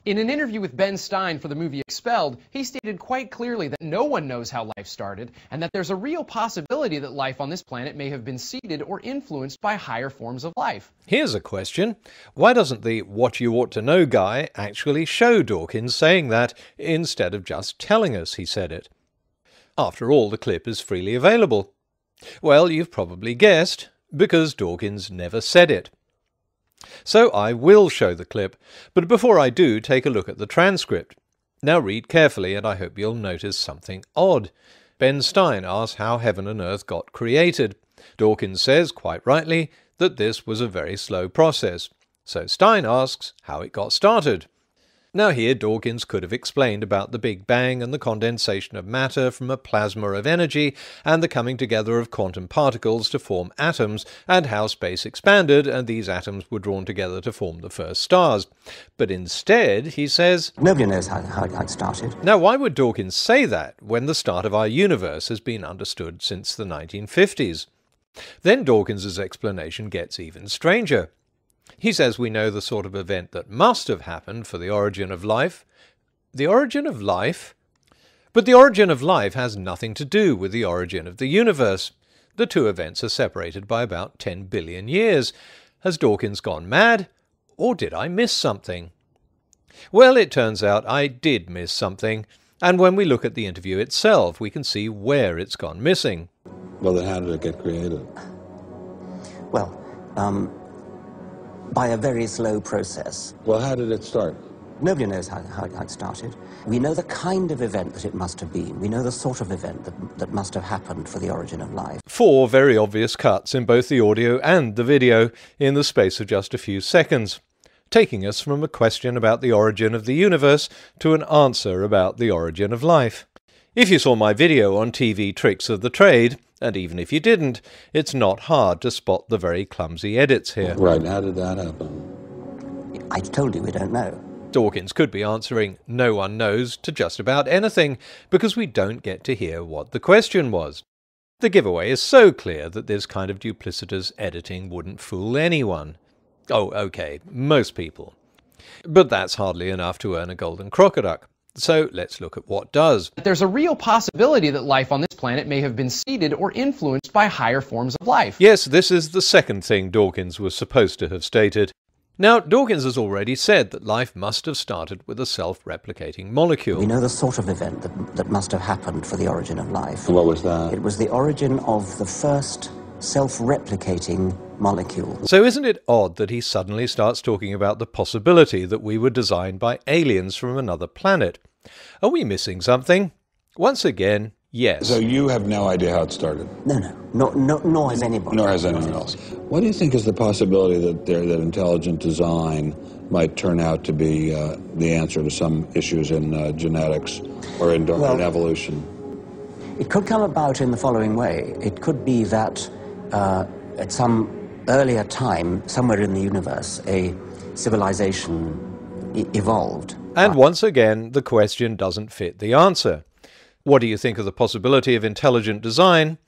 In an interview with Ben Stein for the movie Expelled, he stated quite clearly that no one knows how life started, and that there's a real possibility that life on this planet may have been seeded or influenced by higher forms of life. Here's a question. Why doesn't the What You Ought to Know guy actually show Dawkins saying that, instead of just telling us he said it? After all, the clip is freely available. Well, you've probably guessed, because Dawkins never said it. So I will show the clip, but before I do, take a look at the transcript. Now read carefully, and I hope you'll notice something odd. Ben Stein asks how heaven and earth got created. Dawkins says, quite rightly, that this was a very slow process. So Stein asks how it got started. Now here Dawkins could have explained about the Big Bang and the condensation of matter from a plasma of energy and the coming together of quantum particles to form atoms, and how space expanded and these atoms were drawn together to form the first stars. But instead he says, nobody knows how it started. Now why would Dawkins say that when the start of our universe has been understood since the 1950s? Then Dawkins's explanation gets even stranger. He says we know the sort of event that must have happened for the origin of life. The origin of life? But the origin of life has nothing to do with the origin of the universe. The two events are separated by about 10 billion years. Has Dawkins gone mad? Or did I miss something? Well, it turns out I did miss something. And when we look at the interview itself, we can see where it's gone missing. Well, then how did it get created? Well, by a very slow process. Well, how did it start? Nobody knows how it started. We know the kind of event that it must have been. We know the sort of event that must have happened for the origin of life. 4 very obvious cuts in both the audio and the video in the space of just a few seconds, taking us from a question about the origin of the universe to an answer about the origin of life. If you saw my video on TV tricks of the trade, and even if you didn't, it's not hard to spot the very clumsy edits here. Right, how did that happen? I told you we don't know. Dawkins could be answering no one knows to just about anything, because we don't get to hear what the question was. The giveaway is so clear that this kind of duplicitous editing wouldn't fool anyone. Oh, okay, most people. But that's hardly enough to earn a golden crocoduck. So let's look at what does. There's a real possibility that life on this planet may have been seeded or influenced by higher forms of life. Yes, this is the second thing Dawkins was supposed to have stated. Now, Dawkins has already said that life must have started with a self-replicating molecule. We know the sort of event that must have happened for the origin of life. What was that? It was the origin of the first self-replicating molecule. So isn't it odd that he suddenly starts talking about the possibility that we were designed by aliens from another planet? Are we missing something? Once again, yes. So you have no idea how it started? No, nor has anybody. Nor has anyone else. What do you think is the possibility that intelligent design might turn out to be the answer to some issues in genetics or in evolution? It could come about in the following way. It could be that at some earlier time, somewhere in the universe, a civilization evolved. And once again, the question doesn't fit the answer. What do you think of the possibility of intelligent design?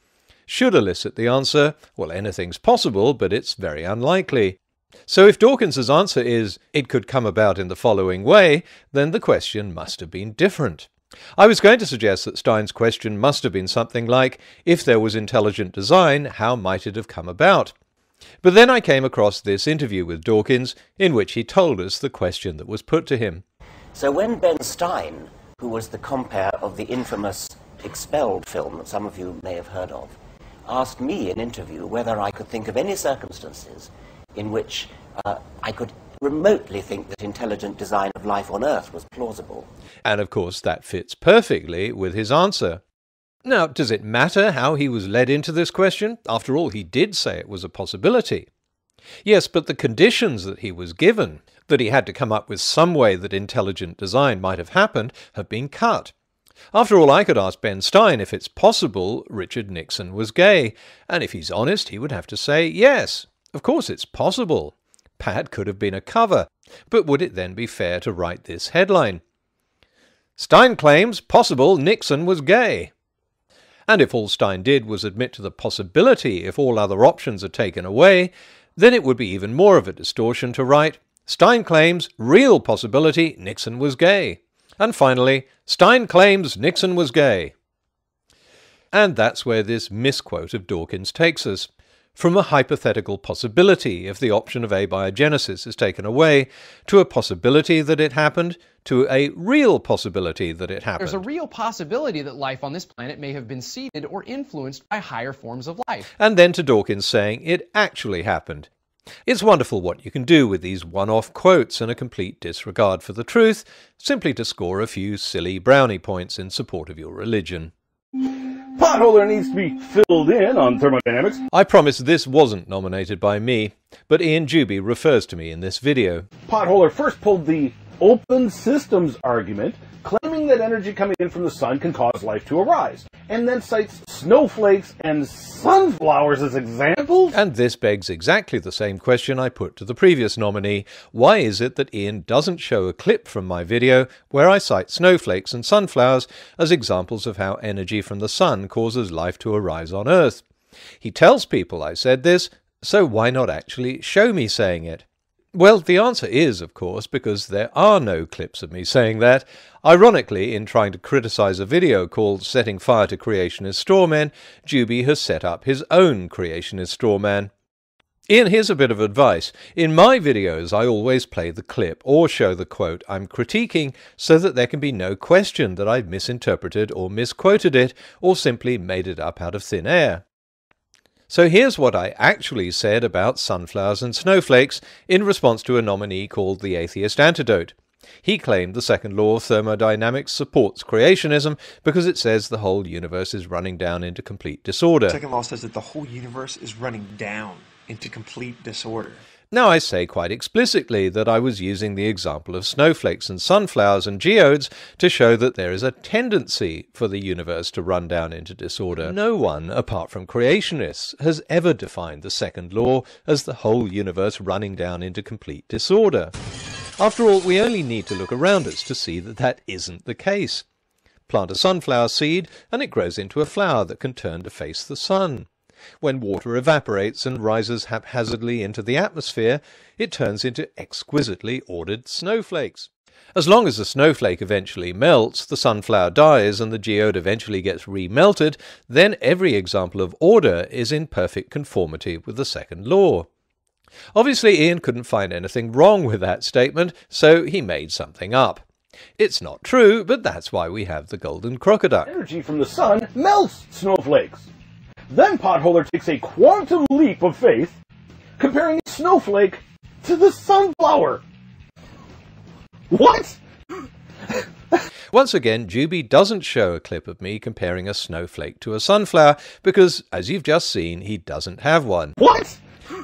Should elicit the answer, well, anything's possible, but it's very unlikely. So if Dawkins's answer is, it could come about in the following way, then the question must have been different. I was going to suggest that Stein's question must have been something like, if there was intelligent design, how might it have come about? But then I came across this interview with Dawkins, in which he told us the question that was put to him. So when Ben Stein, who was the compere of the infamous Expelled film that some of you may have heard of, asked me in interview whether I could think of any circumstances in which I could remotely think that intelligent design of life on Earth was plausible. And of course that fits perfectly with his answer. Now, does it matter how he was led into this question? After all, he did say it was a possibility. Yes, but the conditions that he was given, that he had to come up with some way that intelligent design might have happened, have been cut. After all, I could ask Ben Stein if it's possible Richard Nixon was gay, and if he's honest, he would have to say, yes, of course it's possible. Pat could have been a cover, but would it then be fair to write this headline? Stein claims possible Nixon was gay. And if all Stein did was admit to the possibility if all other options are taken away, then it would be even more of a distortion to write, Stein claims real possibility Nixon was gay. And finally, Stein claims Nixon was gay. And that's where this misquote of Dawkins takes us. From a hypothetical possibility if the option of abiogenesis is taken away, to a possibility that it happened, to a real possibility that it happened. There's a real possibility that life on this planet may have been seeded or influenced by higher forms of life. And then to Dawkins saying it actually happened. It's wonderful what you can do with these one-off quotes and a complete disregard for the truth, simply to score a few silly brownie points in support of your religion. Potholer needs to be filled in on thermodynamics. I promise this wasn't nominated by me, but Ian Juby refers to me in this video. Potholer first pulled the open systems argument, claiming that energy coming in from the sun can cause life to arise, and then cites snowflakes and sunflowers as examples. And this begs exactly the same question I put to the previous nominee. Why is it that Ian doesn't show a clip from my video where I cite snowflakes and sunflowers as examples of how energy from the sun causes life to arise on Earth? He tells people I said this, so why not actually show me saying it? Well, the answer is, of course, because there are no clips of me saying that. Ironically, in trying to criticize a video called Setting Fire to Creationist Strawmen, Juby has set up his own creationist strawman. Ian, here's a bit of advice. In my videos, I always play the clip or show the quote I'm critiquing so that there can be no question that I've misinterpreted or misquoted it or simply made it up out of thin air. So here's what I actually said about sunflowers and snowflakes in response to a nominee called the Atheist Antidote. He claimed the second law of thermodynamics supports creationism because it says the whole universe is running down into complete disorder. The second law says that the whole universe is running down into complete disorder. Now I say quite explicitly that I was using the example of snowflakes and sunflowers and geodes to show that there is a tendency for the universe to run down into disorder. No one, apart from creationists, has ever defined the second law as the whole universe running down into complete disorder. After all, we only need to look around us to see that that isn't the case. Plant a sunflower seed and it grows into a flower that can turn to face the sun. When water evaporates and rises haphazardly into the atmosphere, it turns into exquisitely ordered snowflakes. As long as the snowflake eventually melts, the sunflower dies, and the geode eventually gets remelted, then every example of order is in perfect conformity with the second law. Obviously, Ian couldn't find anything wrong with that statement, so he made something up. It's not true, but that's why we have the golden crocoduck. Energy from the sun melts snowflakes. Then Potholer takes a quantum leap of faith, comparing a snowflake to the sunflower. What? Once again, Juby doesn't show a clip of me comparing a snowflake to a sunflower because, as you've just seen, he doesn't have one. What?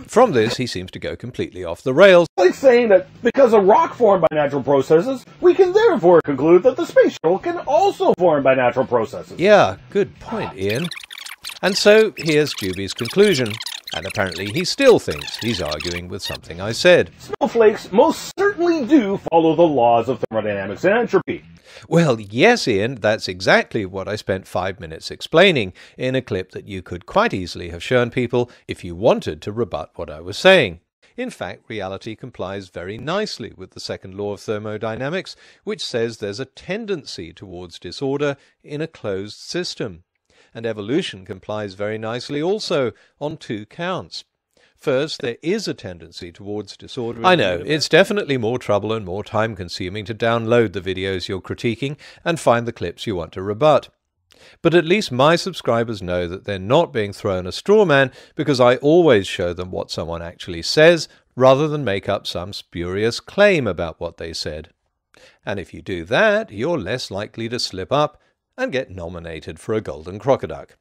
From this, he seems to go completely off the rails. Like saying that because a rock formed by natural processes, we can therefore conclude that the space shuttle can also form by natural processes. Yeah, good point, Ian. And so, here's Juby's conclusion. And apparently he still thinks he's arguing with something I said. Snowflakes most certainly do follow the laws of thermodynamics and entropy. Well, yes, Ian, that's exactly what I spent 5 minutes explaining in a clip that you could quite easily have shown people if you wanted to rebut what I was saying. In fact, reality complies very nicely with the second law of thermodynamics, which says there's a tendency towards disorder in a closed system. And evolution complies very nicely also on 2 counts. First, there is a tendency towards disorder. I know, it's definitely more trouble and more time-consuming to download the videos you're critiquing and find the clips you want to rebut. But at least my subscribers know that they're not being thrown a straw man because I always show them what someone actually says rather than make up some spurious claim about what they said. And if you do that, you're less likely to slip up and get nominated for a golden crocoduck.